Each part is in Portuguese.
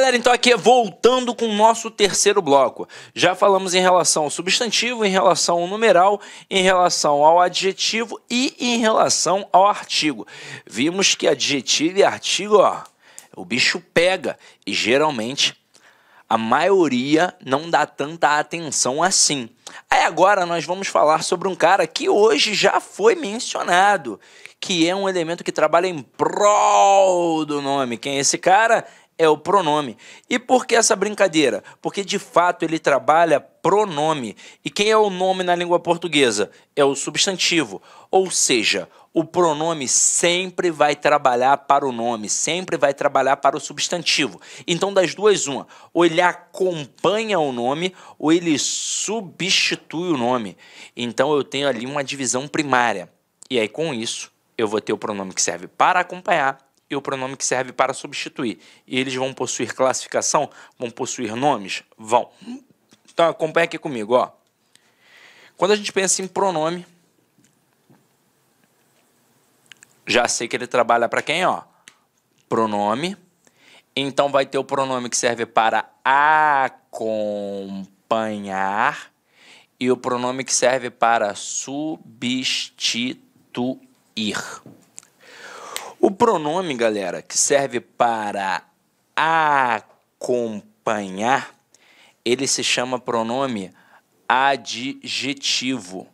galera, então aqui voltando com o nosso terceiro bloco. Já falamos em relação ao substantivo, em relação ao numeral, em relação ao adjetivo e em relação ao artigo. Vimos que adjetivo e artigo, ó, o bicho pega e geralmente a maioria não dá tanta atenção assim. Aí agora nós vamos falar sobre um cara que hoje já foi mencionado, que é um elemento que trabalha em prol do nome. Quem é esse cara? É o pronome. E por que essa brincadeira? Porque de fato ele trabalha pronome. E quem é o nome na língua portuguesa? É o substantivo. Ou seja, o pronome sempre vai trabalhar para o nome, sempre vai trabalhar para o substantivo. Então, das duas, uma. Ou ele acompanha o nome, ou ele substitui o nome. Então, eu tenho ali uma divisão primária. E aí, com isso, eu vou ter o pronome que serve para acompanhar e o pronome que serve para substituir. E eles vão possuir classificação? Vão possuir nomes? Vão. Então, acompanha aqui comigo, ó. Quando a gente pensa em pronome, já sei que ele trabalha para quem, ó? Pronome. Então, vai ter o pronome que serve para acompanhar e o pronome que serve para substituir. O pronome, galera, que serve para acompanhar, ele se chama pronome adjetivo.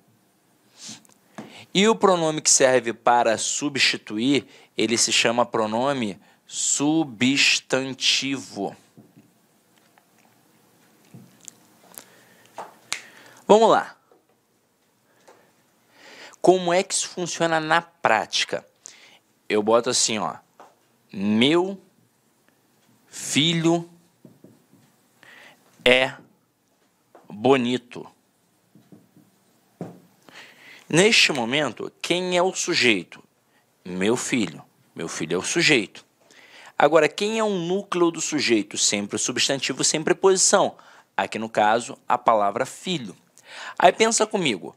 E o pronome que serve para substituir, ele se chama pronome substantivo. Vamos lá. Como é que isso funciona na prática? Eu boto assim, ó. Meu filho é bonito. Neste momento, quem é o sujeito? Meu filho. Meu filho é o sujeito. Agora, quem é o núcleo do sujeito? Sempre o substantivo, sempre posição. Aqui, no caso, a palavra filho. Aí pensa comigo.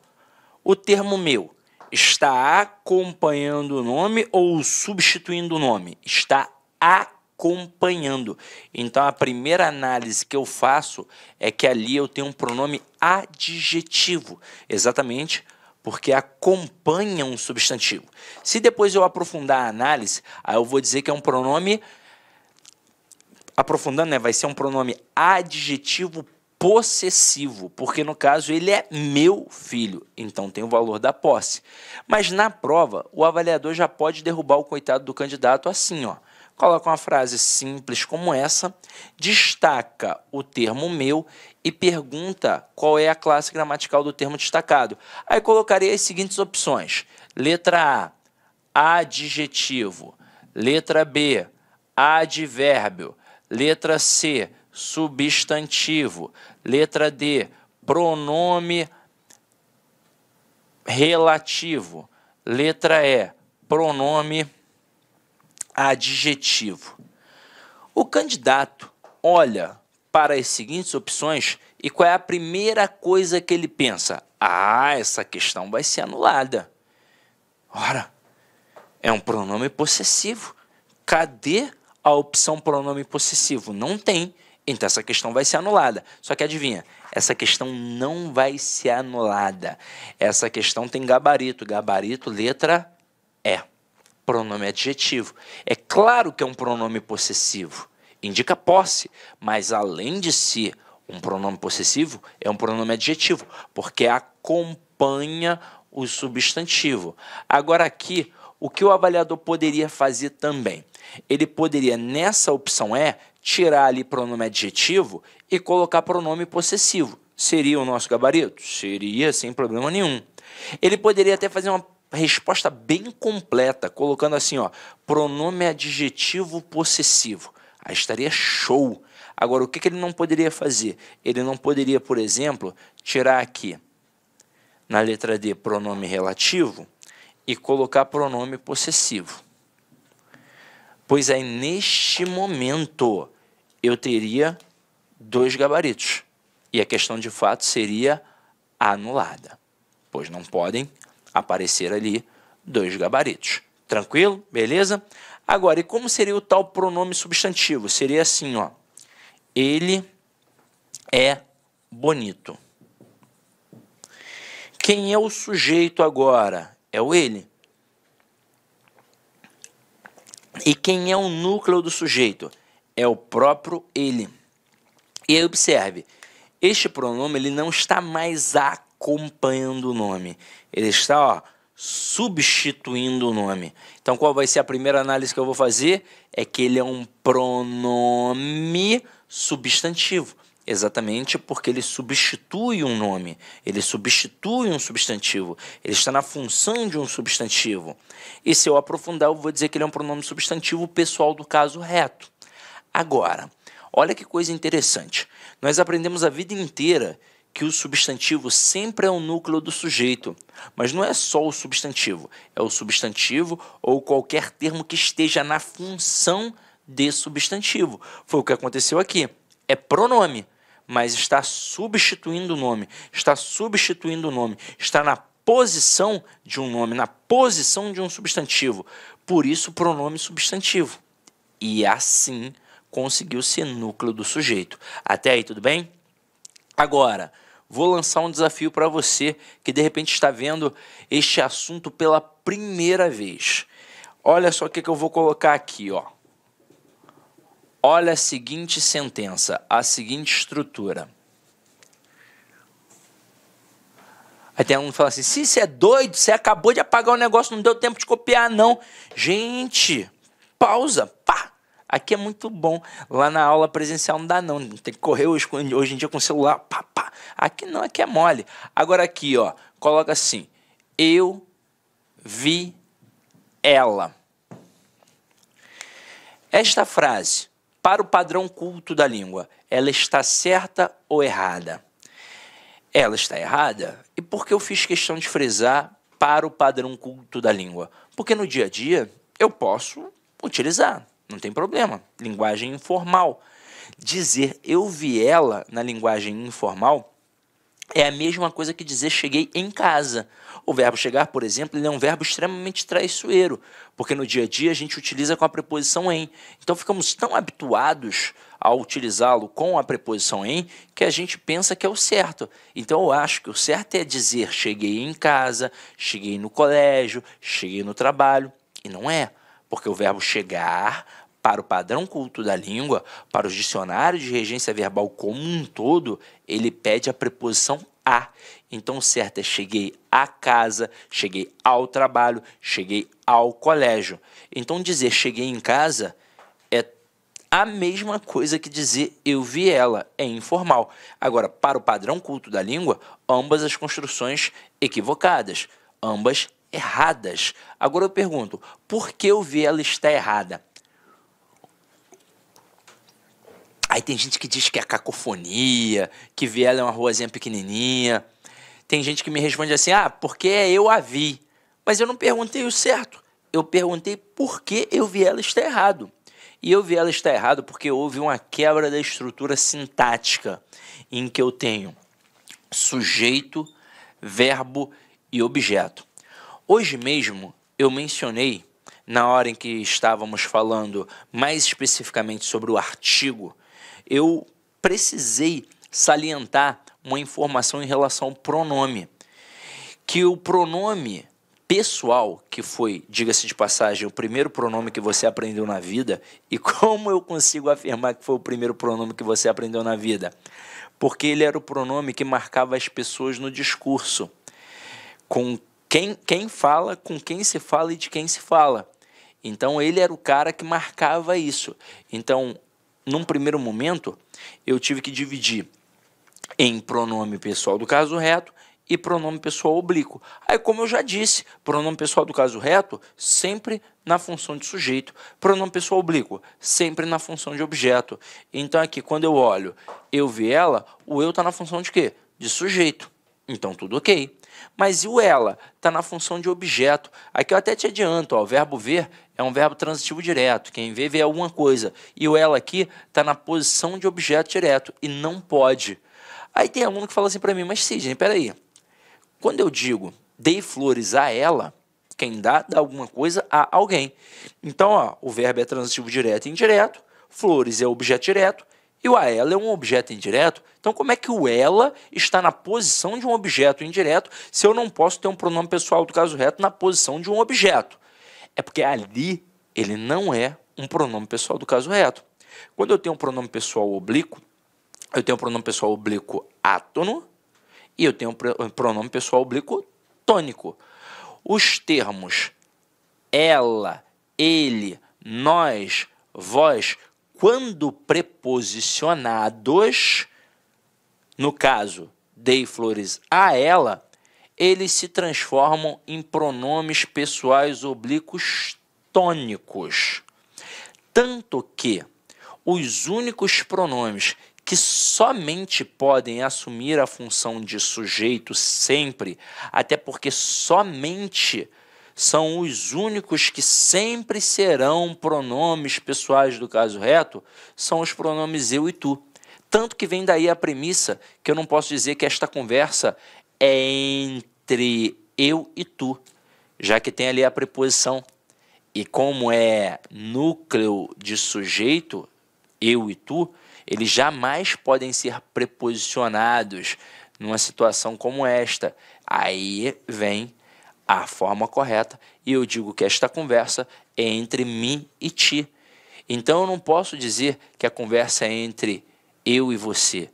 O termo meu está acompanhando o nome ou substituindo o nome? Está acompanhando. Então, a primeira análise que eu faço é que ali eu tenho um pronome adjetivo. Exatamente porque acompanha um substantivo. Se depois eu aprofundar a análise, aí eu vou dizer que é um pronome, aprofundando, né, vai ser um pronome adjetivo possessivo, porque no caso ele é meu filho, então tem o valor da posse. Mas na prova, o avaliador já pode derrubar o coitado do candidato assim, ó. Coloca uma frase simples como essa, destaca o termo meu e pergunta qual é a classe gramatical do termo destacado. Aí colocaria as seguintes opções. Letra A, adjetivo. Letra B, advérbio. Letra C, substantivo. Letra D, pronome relativo. Letra E, pronome adjetivo. O candidato olha para as seguintes opções e qual é a primeira coisa que ele pensa? Ah, essa questão vai ser anulada. Ora, é um pronome possessivo. Cadê a opção pronome possessivo? Não tem. Então essa questão vai ser anulada. Só que adivinha, essa questão não vai ser anulada. Essa questão tem gabarito. Gabarito, letra E. Pronome adjetivo. É claro que é um pronome possessivo. Indica posse, mas além de ser um pronome possessivo, é um pronome adjetivo, porque acompanha o substantivo. Agora aqui, o que o avaliador poderia fazer também? Ele poderia, nessa opção E, tirar ali pronome adjetivo e colocar pronome possessivo. Seria o nosso gabarito? Seria, sem problema nenhum. Ele poderia até fazer uma resposta bem completa, colocando assim, ó, pronome adjetivo possessivo. Aí estaria show. Agora, o que ele não poderia fazer? Ele não poderia, por exemplo, tirar aqui, na letra D, pronome relativo e colocar pronome possessivo. Pois aí, neste momento, eu teria dois gabaritos. E a questão, de fato, seria anulada. Pois não podem aparecer ali dois gabaritos. Tranquilo? Beleza? Agora, e como seria o tal pronome substantivo? Seria assim, ó. Ele é bonito. Quem é o sujeito agora? É o ele. E quem é o núcleo do sujeito? É o próprio ele. E aí observe, este pronome ele não está mais acompanhando o nome. Ele está, substituindo o nome. Então, qual vai ser a primeira análise que eu vou fazer? É que ele é um pronome substantivo. Exatamente porque ele substitui um nome, ele substitui um substantivo, ele está na função de um substantivo. E se eu aprofundar, eu vou dizer que ele é um pronome substantivo pessoal do caso reto. Agora, olha que coisa interessante. Nós aprendemos a vida inteira que o substantivo sempre é o núcleo do sujeito, mas não é só o substantivo, é o substantivo ou qualquer termo que esteja na função de substantivo. Foi o que aconteceu aqui. É pronome, mas está substituindo o nome, está na posição de um nome, na posição de um substantivo. Por isso, pronome substantivo. E assim conseguiu ser núcleo do sujeito. Até aí, tudo bem? Agora, vou lançar um desafio para você que de repente está vendo este assunto pela primeira vez. Olha só o que eu vou colocar aqui, ó. Olha a seguinte sentença, a seguinte estrutura. Aí tem um que fala assim, se você é doido, você acabou de apagar o negócio, não deu tempo de copiar, não. Gente, pausa, pá. Aqui é muito bom. Lá na aula presencial não dá, não. Tem que correr hoje em dia com o celular, pá, pá. Aqui não, aqui é mole. Agora aqui, ó, coloca assim, eu vi ela. Esta frase, para o padrão culto da língua, ela está certa ou errada? Ela está errada? E por que eu fiz questão de frisar para o padrão culto da língua? Porque no dia a dia eu posso utilizar, não tem problema. Linguagem informal. Dizer eu vi ela na linguagem informal é a mesma coisa que dizer cheguei em casa. O verbo chegar, por exemplo, ele é um verbo extremamente traiçoeiro, porque no dia a dia a gente utiliza com a preposição em. Então ficamos tão habituados a utilizá-lo com a preposição em que a gente pensa que é o certo. Então eu acho que o certo é dizer cheguei em casa, cheguei no colégio, cheguei no trabalho. E não é, porque o verbo chegar, para o padrão culto da língua, para os dicionários de regência verbal como um todo, ele pede a preposição a. Então, o certo é cheguei à casa, cheguei ao trabalho, cheguei ao colégio. Então, dizer cheguei em casa é a mesma coisa que dizer eu vi ela, é informal. Agora, para o padrão culto da língua, ambas as construções equivocadas, ambas erradas. Agora eu pergunto, por que eu vi ela está errada? Aí tem gente que diz que é cacofonia, que vi ela é uma ruazinha pequenininha. Tem gente que me responde assim, porque eu a vi. Mas eu não perguntei o certo. Eu perguntei por que eu vi ela está errado. E eu vi ela está errado porque houve uma quebra da estrutura sintática em que eu tenho sujeito, verbo e objeto. Hoje mesmo eu mencionei, na hora em que estávamos falando mais especificamente sobre o artigo, eu precisei salientar uma informação em relação ao pronome. Que o pronome pessoal, que foi, diga-se de passagem, o primeiro pronome que você aprendeu na vida, e como eu consigo afirmar que foi o primeiro pronome que você aprendeu na vida? Porque ele era o pronome que marcava as pessoas no discurso. Com quem fala, com quem se fala e de quem se fala. Então, ele era o cara que marcava isso. Então, num primeiro momento, eu tive que dividir em pronome pessoal do caso reto e pronome pessoal oblíquo. Aí, como eu já disse, pronome pessoal do caso reto sempre na função de sujeito, pronome pessoal oblíquo sempre na função de objeto. Então, aqui, quando eu olho eu vi ela, o eu está na função de quê? De sujeito. Então, tudo ok. Mas e o ela? Está na função de objeto. Aqui eu até te adianto, ó, o verbo ver é um verbo transitivo direto. Quem vê, vê alguma coisa. E o ela aqui está na posição de objeto direto. E não pode. Aí tem aluno que fala assim para mim, mas Sidney, peraí. Quando eu digo dei flores a ela, quem dá alguma coisa a alguém. Então, ó, o verbo é transitivo direto e indireto. Flores é objeto direto. E o a ela é um objeto indireto. Então, como é que o ela está na posição de um objeto indireto se eu não posso ter um pronome pessoal do caso reto na posição de um objeto? É porque ali ele não é um pronome pessoal do caso reto. Quando eu tenho um pronome pessoal oblíquo, eu tenho um pronome pessoal oblíquo átono e eu tenho um pronome pessoal oblíquo tônico. Os termos ela, ele, nós, vós, quando preposicionados, no caso, dei flores a ela, eles se transformam em pronomes pessoais oblíquos tônicos. Tanto que os únicos pronomes que somente podem assumir a função de sujeito sempre, até porque somente são os únicos que sempre serão pronomes pessoais do caso reto, são os pronomes eu e tu. Tanto que vem daí a premissa que eu não posso dizer que esta conversa é entre eu e tu, já que tem ali a preposição. E como é núcleo de sujeito, eu e tu, eles jamais podem ser preposicionados numa situação como esta. Aí vem a forma correta e eu digo que esta conversa é entre mim e ti. Então eu não posso dizer que a conversa é entre eu e você,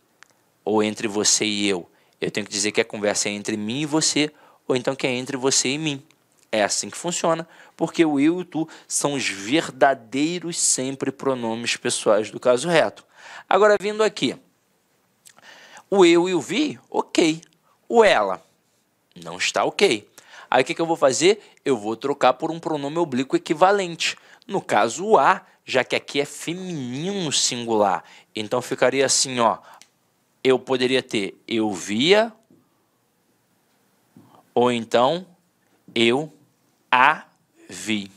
ou entre você e eu. Eu tenho que dizer que a conversa é entre mim e você, ou então que é entre você e mim. É assim que funciona, porque o eu e o tu são os verdadeiros sempre pronomes pessoais do caso reto. Agora, vindo aqui, o eu e o vi, ok. O ela, não está ok. Aí o que eu vou fazer? Eu vou trocar por um pronome oblíquo equivalente. No caso, o a, já que aqui é feminino singular. Então ficaria assim, ó. Eu poderia ter eu via, ou então eu a vi.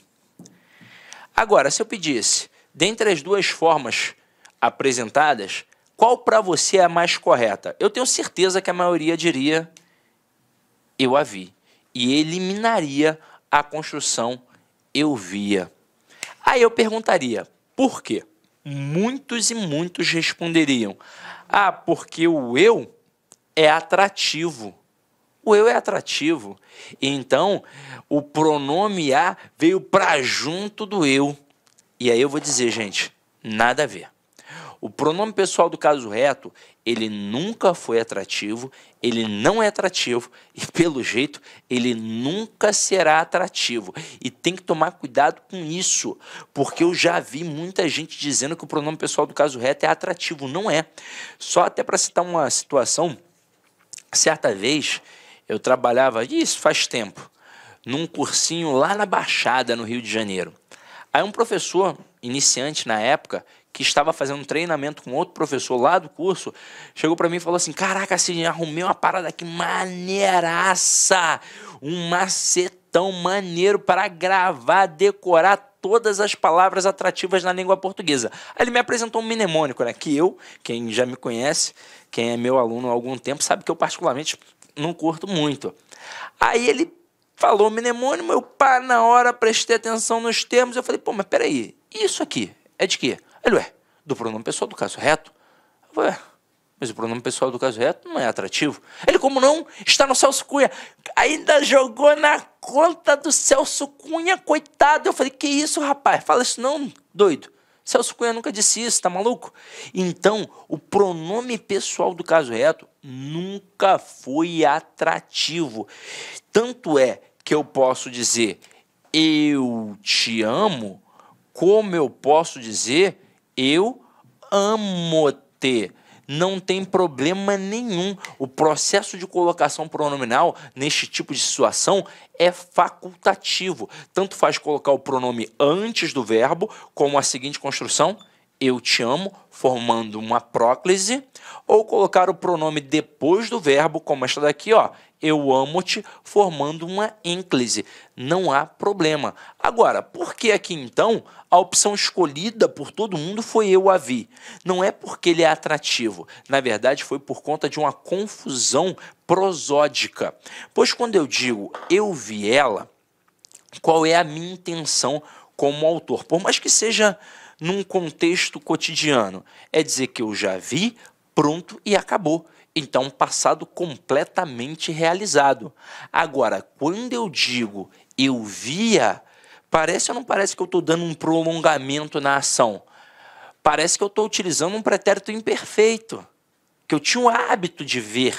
Agora, se eu pedisse, dentre as duas formas apresentadas, qual para você é a mais correta? Eu tenho certeza que a maioria diria eu a vi. E eliminaria a construção eu via. Aí eu perguntaria, por quê? Muitos e muitos responderiam, porque o eu é atrativo. O eu é atrativo. Então, o pronome a veio para junto do eu. E aí eu vou dizer, gente, nada a ver. O pronome pessoal do caso reto, ele nunca foi atrativo, ele não é atrativo e, pelo jeito, ele nunca será atrativo. E tem que tomar cuidado com isso, porque eu já vi muita gente dizendo que o pronome pessoal do caso reto é atrativo. Não é. Só até para citar uma situação, certa vez eu trabalhava, isso faz tempo, num cursinho lá na Baixada, no Rio de Janeiro. Aí um professor, iniciante na época, que estava fazendo um treinamento com outro professor lá do curso, chegou para mim e falou assim, caraca, assim, arrumei uma parada aqui maneiraça, um macetão maneiro para gravar, decorar todas as palavras atrativas na língua portuguesa. Aí ele me apresentou um mnemônico, né, que eu, quem já me conhece, quem é meu aluno há algum tempo, sabe que eu particularmente não curto muito. Aí ele falou mnemônimo, eu na hora prestei atenção nos termos, eu falei, pô, mas peraí, isso aqui é de quê? Ele, do pronome pessoal do caso reto. Eu falei, mas o pronome pessoal do caso reto não é atrativo. Ele, como não? Está no Celso Cunha. Ainda jogou na conta do Celso Cunha, coitado. Eu falei, que isso, rapaz? Fala isso não, doido. Celso Cunha nunca disse isso, tá maluco? Então, o pronome pessoal do caso reto nunca foi atrativo. Tanto é que eu posso dizer eu te amo, como eu posso dizer eu amo-te. Não tem problema nenhum. O processo de colocação pronominal neste tipo de situação é facultativo. Tanto faz colocar o pronome antes do verbo, como a seguinte construção, eu te amo, formando uma próclise, ou colocar o pronome depois do verbo, como esta daqui, ó, eu amo-te, formando uma ênclise. Não há problema. Agora, por que aqui então a opção escolhida por todo mundo foi eu a vi? Não é porque ele é atrativo. Na verdade, foi por conta de uma confusão prosódica. Pois quando eu digo eu vi ela, qual é a minha intenção como autor? Por mais que seja num contexto cotidiano? É dizer que eu já vi, pronto e acabou. Então, passado completamente realizado. Agora, quando eu digo eu via, parece ou não parece que eu estou dando um prolongamento na ação? Parece que eu estou utilizando um pretérito imperfeito, que eu tinha o hábito de ver.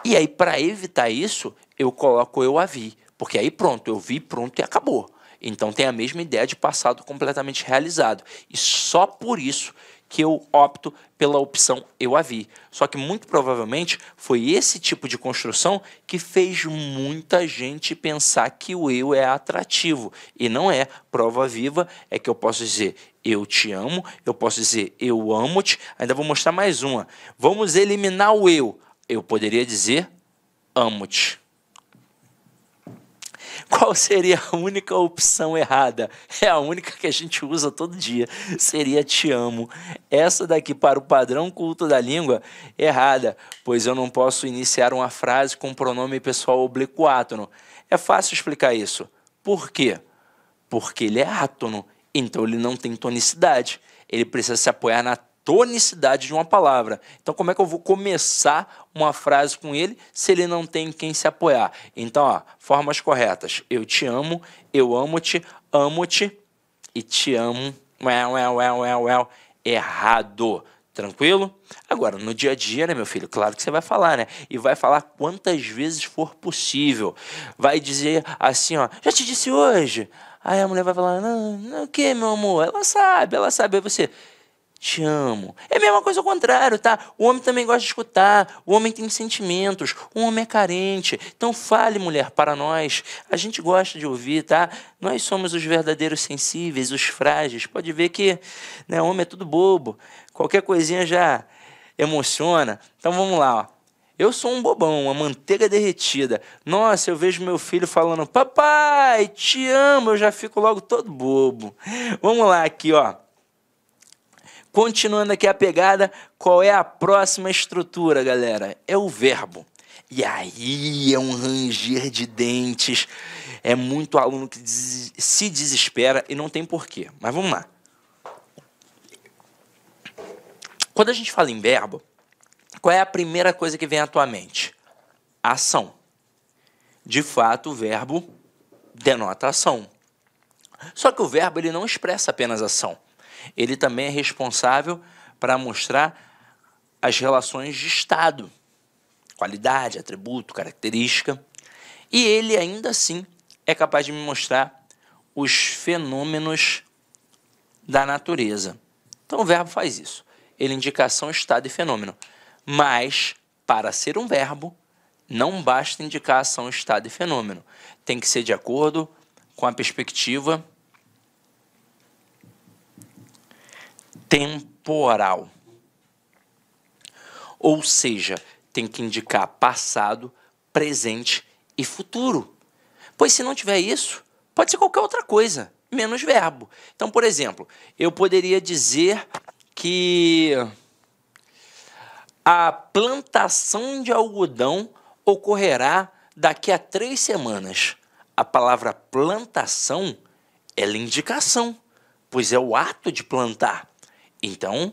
E aí, para evitar isso, eu coloco eu a vi, porque aí pronto, eu vi, pronto e acabou. Então tem a mesma ideia de passado completamente realizado. E só por isso que eu opto pela opção eu a vi. Só que muito provavelmente foi esse tipo de construção que fez muita gente pensar que o eu é atrativo. E não é. Prova viva é que eu posso dizer eu te amo, eu posso dizer eu amo-te, ainda vou mostrar mais uma. Vamos eliminar o eu. Eu poderia dizer amo-te. Qual seria a única opção errada? É a única que a gente usa todo dia. Seria te amo. Essa daqui, para o padrão culto da língua, errada, pois eu não posso iniciar uma frase com pronome pessoal oblíquo átono. É fácil explicar isso. Por quê? Porque ele é átono, então ele não tem tonicidade. Ele precisa se apoiar na tonicidade de uma palavra. Então, como é que eu vou começar uma frase com ele se ele não tem quem se apoiar? Então, ó, formas corretas. Eu te amo, eu amo-te e te amo. Errado. Tranquilo? Agora, no dia a dia, né, meu filho? Claro que você vai falar, né? E vai falar quantas vezes for possível. Vai dizer assim, ó, já te disse hoje. Aí a mulher vai falar, não, o que, meu amor? Ela sabe. Aí você... Te amo. É a mesma coisa ao contrário, tá? O homem também gosta de escutar, o homem tem sentimentos, o homem é carente. Então fale, mulher, para nós. A gente gosta de ouvir, tá? Nós somos os verdadeiros sensíveis, os frágeis. Pode ver que, né, homem é tudo bobo. Qualquer coisinha já emociona. Então vamos lá, ó. Eu sou um bobão, uma manteiga derretida. Nossa, eu vejo meu filho falando, papai, te amo, eu já fico logo todo bobo. Vamos lá aqui, ó. Continuando aqui a pegada, qual é a próxima estrutura, galera? É o verbo. E aí é um ranger de dentes. É muito aluno que se desespera e não tem porquê. Mas vamos lá. Quando a gente fala em verbo, qual é a primeira coisa que vem à tua mente? Ação. De fato, o verbo denota ação. Só que o verbo ele não expressa apenas ação. Ele também é responsável para mostrar as relações de estado, qualidade, atributo, característica. E ele ainda assim é capaz de me mostrar os fenômenos da natureza. Então o verbo faz isso. Ele indica ação, estado e fenômeno. Mas, para ser um verbo, não basta indicar ação, estado e fenômeno. Tem que ser de acordo com a perspectiva temporal. Ou seja, tem que indicar passado, presente e futuro. Pois se não tiver isso, pode ser qualquer outra coisa, menos verbo. Então, por exemplo, eu poderia dizer que a plantação de algodão ocorrerá daqui a 3 semanas. A palavra plantação é indicação, pois é o ato de plantar. Então,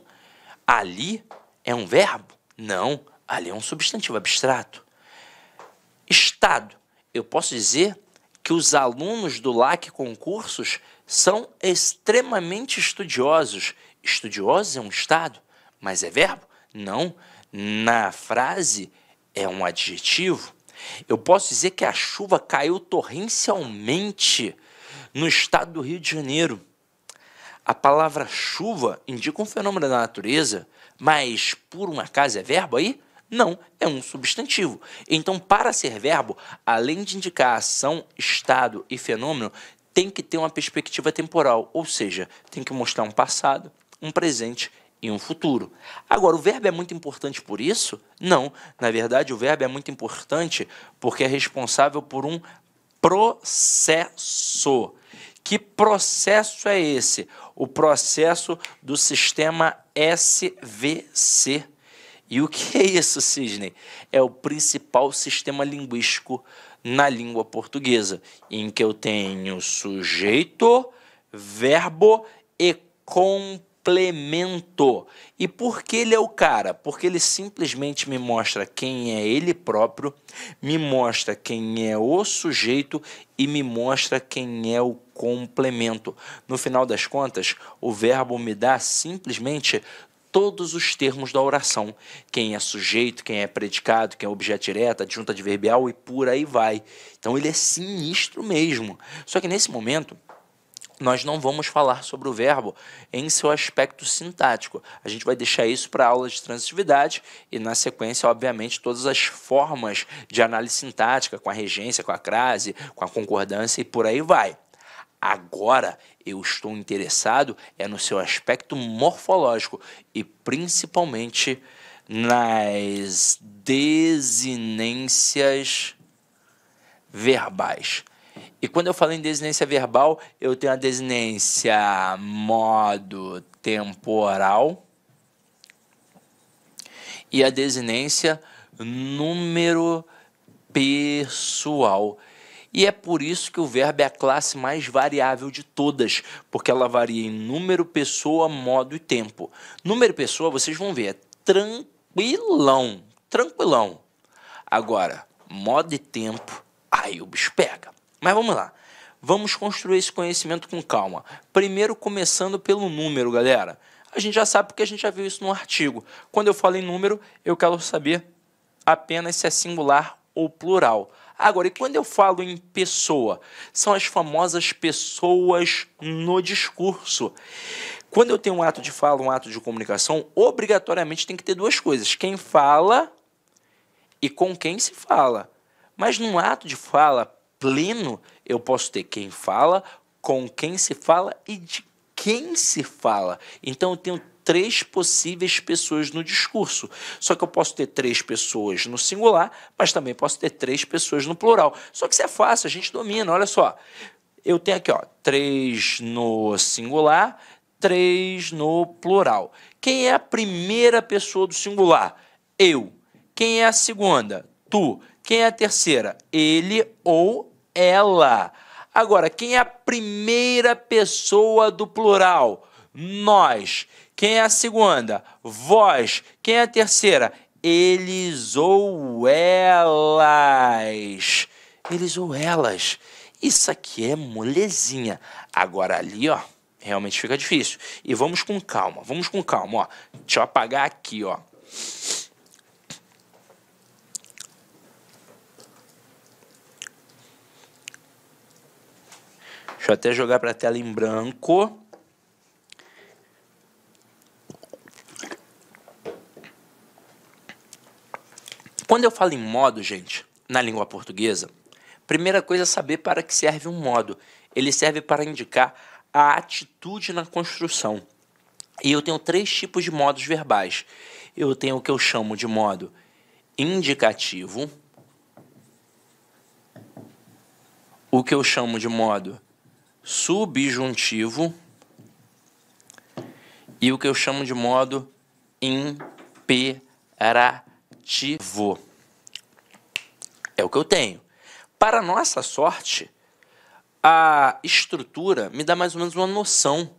ali é um verbo? Não, ali é um substantivo abstrato. Estado. Eu posso dizer que os alunos do LAC Concursos são extremamente estudiosos. Estudiosos é um estado, mas é verbo? Não. Na frase é um adjetivo. Eu posso dizer que a chuva caiu torrencialmente no estado do Rio de Janeiro. A palavra chuva indica um fenômeno da natureza, mas por um acaso é verbo aí? Não, é um substantivo. Então, para ser verbo, além de indicar ação, estado e fenômeno, tem que ter uma perspectiva temporal, ou seja, tem que mostrar um passado, um presente e um futuro. Agora, o verbo é muito importante por isso? Não, na verdade, o verbo é muito importante porque é responsável por um processo. Que processo é esse? O processo do sistema SVC. E o que é isso, Sidney? É o principal sistema linguístico na língua portuguesa, em que eu tenho sujeito, verbo e complemento. E por que ele é o cara? Porque ele simplesmente me mostra quem é ele próprio, me mostra quem é o sujeito e me mostra quem é o complemento. No final das contas, o verbo me dá simplesmente todos os termos da oração. Quem é sujeito, quem é predicado, quem é objeto direto, adjunto adverbial e por aí vai. Então ele é sinistro mesmo. Só que nesse momento, nós não vamos falar sobre o verbo em seu aspecto sintático. A gente vai deixar isso para a aula de transitividade e, na sequência, obviamente, todas as formas de análise sintática, com a regência, com a crase, com a concordância e por aí vai. Agora, eu estou interessado no seu aspecto morfológico e, principalmente, nas desinências verbais. E quando eu falo em desinência verbal, eu tenho a desinência modo temporal e a desinência número pessoal. E é por isso que o verbo é a classe mais variável de todas, porque ela varia em número, pessoa, modo e tempo. Número e pessoa, vocês vão ver, é tranquilão, tranquilão. Agora, modo e tempo, aí o bicho pega. Mas vamos lá, vamos construir esse conhecimento com calma. Primeiro, começando pelo número, galera. A gente já sabe porque a gente já viu isso no artigo. Quando eu falo em número, eu quero saber apenas se é singular ou plural. Agora, e quando eu falo em pessoa? São as famosas pessoas no discurso. Quando eu tenho um ato de fala, um ato de comunicação, obrigatoriamente tem que ter duas coisas. Quem fala e com quem se fala. Mas num ato de fala pleno, eu posso ter quem fala, com quem se fala e de quem se fala. Então, eu tenho três possíveis pessoas no discurso. Só que eu posso ter três pessoas no singular, mas também posso ter três pessoas no plural. Só que isso é fácil, a gente domina. Olha só, eu tenho aqui, ó, três no singular, três no plural. Quem é a primeira pessoa do singular? Eu. Quem é a segunda? Tu. Quem é a terceira? Ele ou ela. Agora, quem é a primeira pessoa do plural? Nós. Quem é a segunda? Vós. Quem é a terceira? Eles ou elas. Eles ou elas. Isso aqui é molezinha. Agora ali, ó, realmente fica difícil. E vamos com calma, ó. Deixa eu apagar aqui, ó. Deixa eu até jogar para a tela em branco. Quando eu falo em modo, gente, na língua portuguesa, primeira coisa é saber para que serve um modo. Ele serve para indicar a atitude na construção. E eu tenho três tipos de modos verbais. Eu tenho o que eu chamo de modo indicativo, o que eu chamo de modo subjuntivo e o que eu chamo de modo imperativo. É o que eu tenho. Para nossa sorte, a estrutura me dá mais ou menos uma noção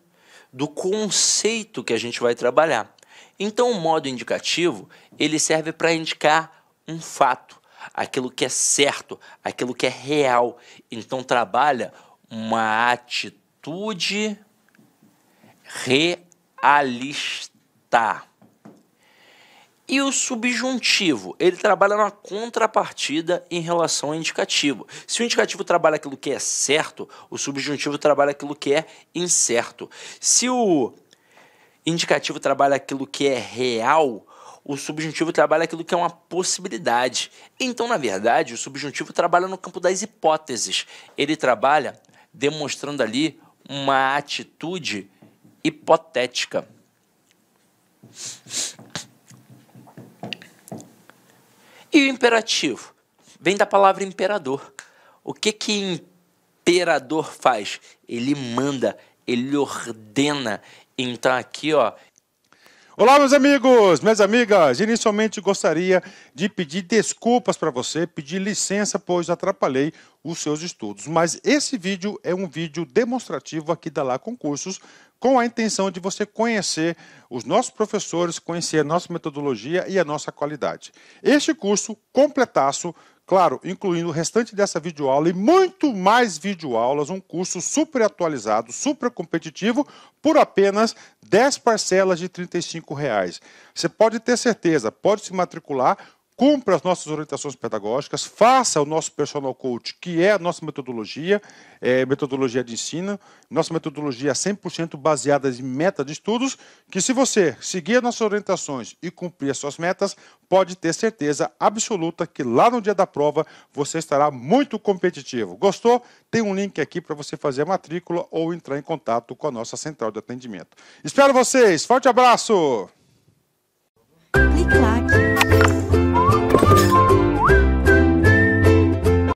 do conceito que a gente vai trabalhar. Então, o modo indicativo, ele serve para indicar um fato, aquilo que é certo, aquilo que é real. Então, trabalha uma atitude realista. E o subjuntivo, ele trabalha na contrapartida em relação ao indicativo. Se o indicativo trabalha aquilo que é certo, o subjuntivo trabalha aquilo que é incerto. Se o indicativo trabalha aquilo que é real, o subjuntivo trabalha aquilo que é uma possibilidade. Então, na verdade, o subjuntivo trabalha no campo das hipóteses. Ele trabalha demonstrando ali uma atitude hipotética. E o imperativo? Vem da palavra imperador. O que imperador faz? Ele manda, ele ordena. Então aqui, ó, Olá, meus amigos, minhas amigas. Inicialmente gostaria de pedir desculpas para você, pedir licença, pois atrapalhei os seus estudos. Mas esse vídeo é um vídeo demonstrativo aqui da Lá Concursos, com a intenção de você conhecer os nossos professores, conhecer a nossa metodologia e a nossa qualidade. Este curso completaço, claro, incluindo o restante dessa videoaula e muito mais videoaulas, um curso super atualizado, super competitivo, por apenas 10 parcelas de R$ 35. Você pode ter certeza, pode se matricular, cumpra as nossas orientações pedagógicas, faça o nosso personal coach, que é a nossa metodologia de ensino, nossa metodologia 100% baseada em meta de estudos, que se você seguir as nossas orientações e cumprir as suas metas, pode ter certeza absoluta que lá no dia da prova você estará muito competitivo. Gostou? Tem um link aqui para você fazer a matrícula ou entrar em contato com a nossa central de atendimento. Espero vocês! Forte abraço! Clique lá.